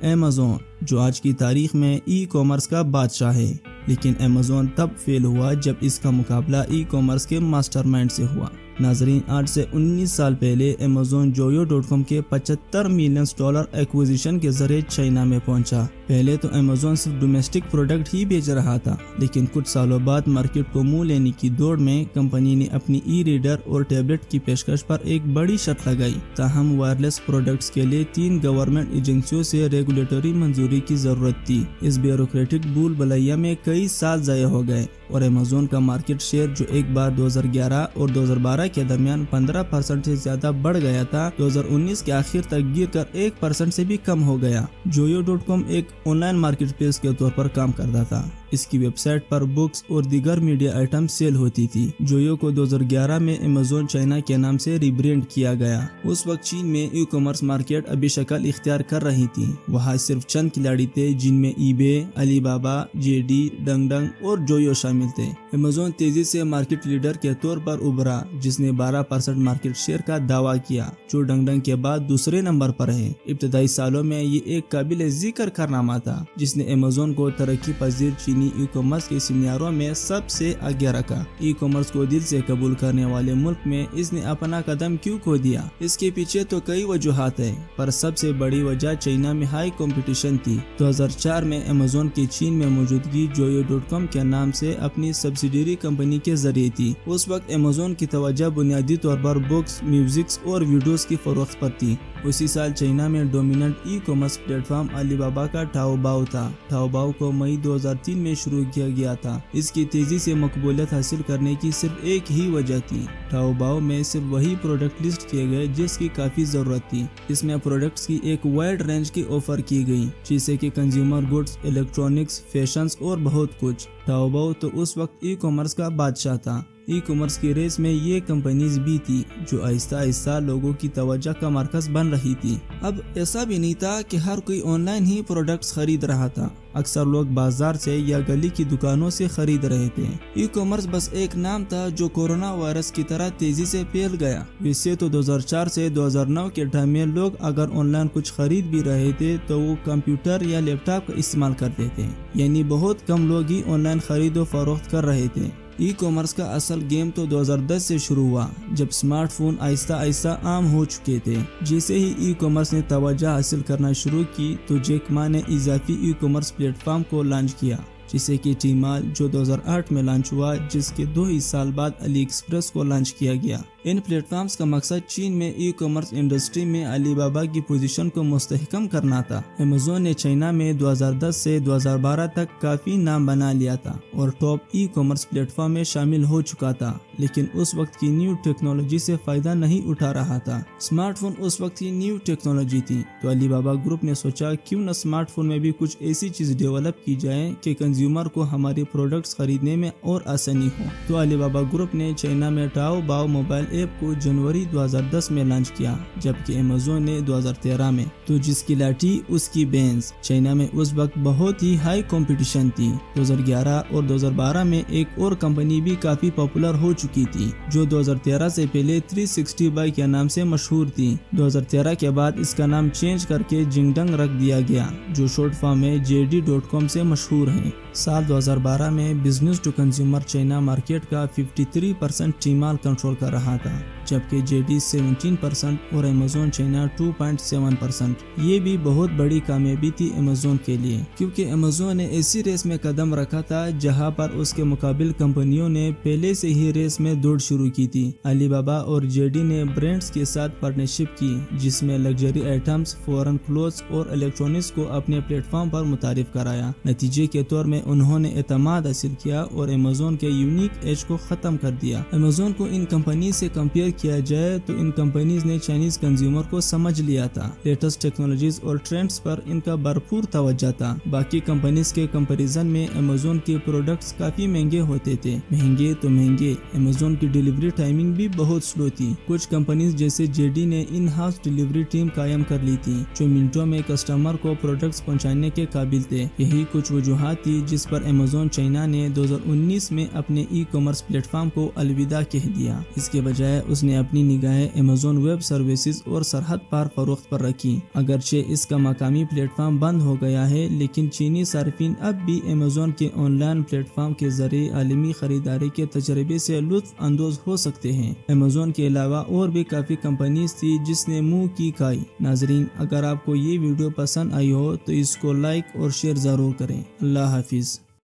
Amazon جو آج کی تاریخ میں ای کامرس کا بادشاہ ہے، لیکن ایمیزون تب فیل ہوا جب اس کا مقابلہ ای کامرس کے ماسٹر مائنڈ سے ہوا۔ ناظرین، 8 سے 19 سال پہلے ایمیزون جویو.com کے $75 ملین ایکوزیشن کے ذریعے چائنا میں پہنچا۔ پہلے تو ایمیزون صرف ڈومیسٹک پروڈکٹ ہی بیچ رہا تھا، لیکن کچھ سالوں بعد مارکیٹ کو منہ لینے کی دوڑ میں کمپنی نے اپنی ای ریڈر اور ٹیبلٹ کی پیشکش پر ایک بڑی شرط لگائی۔ تاہم وائرلیس پروڈکٹس کے لیے 3 گورنمنٹ ایجنسیوں سے ریگولیٹری منظوری کی ضرورت تھی۔ اس بیوروکریٹک بھول بھلیا میں کئی سال ضائع ہو گئے اور ایمیزون کا مارکیٹ شیئر جو ایک بار 2011 اور 2012 کے درمیان 15% سے زیادہ بڑھ گیا تھا، 2019 کے آخر تک گر کر 1% سے بھی کم ہو گیا۔ جویو.com ایک آن لائن مارکیٹ پلیس کے طور پر کام کرتا تھا۔ اس کی ویب سائٹ پر بکس اور دیگر میڈیا آئٹم سیل ہوتی تھی۔ جویو کو 2011 میں ایمیزون چائنا کے نام سے ریبرینڈ کیا گیا۔ اس وقت چین میں ای کامرس مارکیٹ ابھی شکل اختیار کر رہی تھی۔ وہاں صرف چند کھلاڑی تھے، جن میں ای بے، علی بابا، JD، ڈنگ اور جویو شامل تھے۔ ایمیزون تیزی سے مارکیٹ لیڈر کے طور پر ابھرا، جس نے 12% مارکیٹ شیئر کا دعویٰ کیا، جو ڈنگ کے بعد دوسرے نمبر پر ہے۔ ابتدائی سالوں میں یہ ایک قابل ذکر کارنامہ تھا، جس نے ایمیزون کو ترقی پذیر چینی ای کامرس کے سینیاروں میں سب سے آگے رکھا۔ ای کامرس کو دل سے قبول کرنے والے ملک میں اس نے اپنا قدم کیوں کھو دیا؟ اس کے پیچھے تو کئی وجوہات ہیں، پر سب سے بڑی وجہ چائنا میں ہائی کمپٹیشن تھی۔ 2004 میں ایمیزون کی چین میں موجودگی جویو.com کے نام سے اپنی سبسیڈیری کمپنی کے ذریعے تھی۔ اس وقت ایمیزون کی توجہ بنیادی طور پر بکس، میوزکس اور ویڈیوز کی فروخت پر تھی۔ اسی سال چائنا میں dominant e commerce platform Alibaba کا ٹاؤباؤ تھا۔ ٹاؤباؤ کو مئی 2003 میں شروع کیا گیا تھا۔ اس کی تیزی سے مقبولیت حاصل کرنے کی صرف ایک ہی وجہ تھی، ٹاؤباؤ میں صرف وہی پروڈکٹ لسٹ کیے گئے جس کی کافی ضرورت تھی۔ اس میں پروڈکٹس کی ایک وائڈ رینج کی آفر کی گئی، جیسے کہ کنزیومر گڈز، الیکٹرانکس، فیشنز اور بہت کچھ۔ ٹاؤباؤ تو اس وقت ای کامرس کا بادشاہ تھا۔ ای کامرس کی ریس میں یہ کمپنیز بھی تھی جو آہستہ آہستہ لوگوں کی توجہ کا مرکز بن رہی تھی۔ اب ایسا بھی نہیں تھا کہ ہر کوئی آن لائن ہی پروڈکٹس خرید رہا تھا۔ اکثر لوگ بازار سے یا گلی کی دکانوں سے خرید رہے تھے۔ ای کامرس بس ایک نام تھا جو کورونا وائرس کی طرح تیزی سے پھیل گیا۔ ویسے تو 2004 سے 2009 کے ٹائم میں لوگ اگر آن لائن کچھ خرید بھی رہے تھے تو وہ کمپیوٹر یا لیپ ٹاپ کا استعمال کرتے تھے، یعنی بہت کم لوگ ہی آن لائن خرید و فروخت کر رہے تھے۔ ای کامرس کا اصل گیم تو 2010 سے شروع ہوا، جب سمارٹ فون آہستہ آہستہ عام ہو چکے تھے۔ جیسے ہی ای کامرس نے توجہ حاصل کرنا شروع کی تو جیک ما نے اضافی ای کامرس پلیٹ فارم کو لانچ کیا، جسے کہ ٹیمال، جو 2008 میں لانچ ہوا، جس کے 2 ہی سال بعد علی ایکسپریس کو لانچ کیا گیا۔ ان پلیٹ فارمز کا مقصد چین میں ای کامرس انڈسٹری میں علی بابا کی پوزیشن کو مستحکم کرنا تھا۔ ایمیزون نے چائنا میں 2010 سے 2012 تک کافی نام بنا لیا تھا اور ٹاپ ای کامرس پلیٹ فارم میں شامل ہو چکا تھا، لیکن اس وقت کی نیو ٹیکنالوجی سے فائدہ نہیں اٹھا رہا تھا۔ اسمارٹ فون اس وقت کی نیو ٹیکنالوجی تھی، تو علی بابا گروپ نے سوچا کیوں نہ اسمارٹ فون میں بھی کچھ ایسی چیز ڈیولپ کی جائے کہ کنزیومر کو ہماری پروڈکٹس خریدنے میں اور آسانی ہو۔ تو علی بابا گروپ نے چائنا میں ٹاؤ باؤ موبائل ایپ کو جنوری 2010 میں لانچ کیا، جبکہ ایمیزون نے 2013 میں۔ تو جس کی لاٹھی اس کی بینز۔ چائنا میں اس وقت بہت ہی ہائی کمپٹیشن تھی۔ 2011 اور 2012 میں ایک اور کمپنی بھی کافی پاپولر ہو چکی تھی، جو 2013 سے پہلے 360 بائی کے نام سے مشہور تھی۔ 2013 کے بعد اس کا نام چینج کر کے جنگڈنگ رکھ دیا گیا، جو شارٹ فارم میں JD.com سے مشہور ہے۔ سال 2012 میں business to consumer China market کا 53% ٹیمال کنٹرول کر رہا تھا، جبکہ JD 17% اور ایمیزون چائنا 2.7%۔ یہ بھی بہت بڑی کامیابی تھی ایمیزون کے لیے، کیونکہ ایمیزون نے ایسی ریس میں قدم رکھا تھا جہاں پر اس کے مقابل کمپنیوں نے پہلے سے ہی ریس میں دوڑ شروع کی تھی۔ علی بابا اور JD نے برانڈز کے ساتھ پارٹنرشپ کی، جس میں لگژری آئٹمز، فورن کلوتھس اور الیکٹرانکس کو اپنے پلیٹ فارم پر متعارف کرایا۔ نتیجے کے طور میں انہوں نے اعتماد حاصل کیا اور ایمیزون کے یونیک ایج کو ختم کر دیا۔ ایمیزون کو ان کمپنیز سے کمپیئر کیا جائے تو ان کمپنیز نے چائنیز کنزیومر کو سمجھ لیا تھا۔ لیٹسٹ ٹیکنالوجیز اور ٹرینڈز پر ان کا بھرپور توجہ تھا۔ باقی کمپنیز کے کمپیریزن میں ایمیزون کے پروڈکٹس کافی مہنگے ہوتے تھے۔ مہنگے تو مہنگے، ایمیزون کی ڈیلیوری ٹائمنگ بھی بہت سلو تھی۔ کچھ کمپنیز جیسے JD نے ان ہاؤس ڈیلیوری ٹیم قائم کر لی تھی، جو منٹوں میں کسٹمر کو پروڈکٹس پہنچانے کے قابل تھے۔ یہی کچھ وجوہات تھی جس پر ایمیزون چائنا نے 2019 میں اپنے ای کامرس پلیٹ فارم کو الوداع کہہ دیا۔ اس کے بجائے اس نے اپنی نگاہیں Amazon ویب سروسز اور سرحد پار فروخت پر رکھی۔ اگرچہ اس کا مقامی پلیٹ فارم بند ہو گیا ہے، لیکن چینی صارفین اب بھی Amazon کے آن لائن پلیٹ فارم کے ذریعے عالمی خریداری کے تجربے سے لطف اندوز ہو سکتے ہیں۔ Amazon کے علاوہ اور بھی کافی کمپنیز تھی جس نے منہ کی کھائی۔ ناظرین، اگر آپ کو یہ ویڈیو پسند آئی ہو تو اس کو لائک اور شیئر ضرور کریں۔ اللہ حافظ۔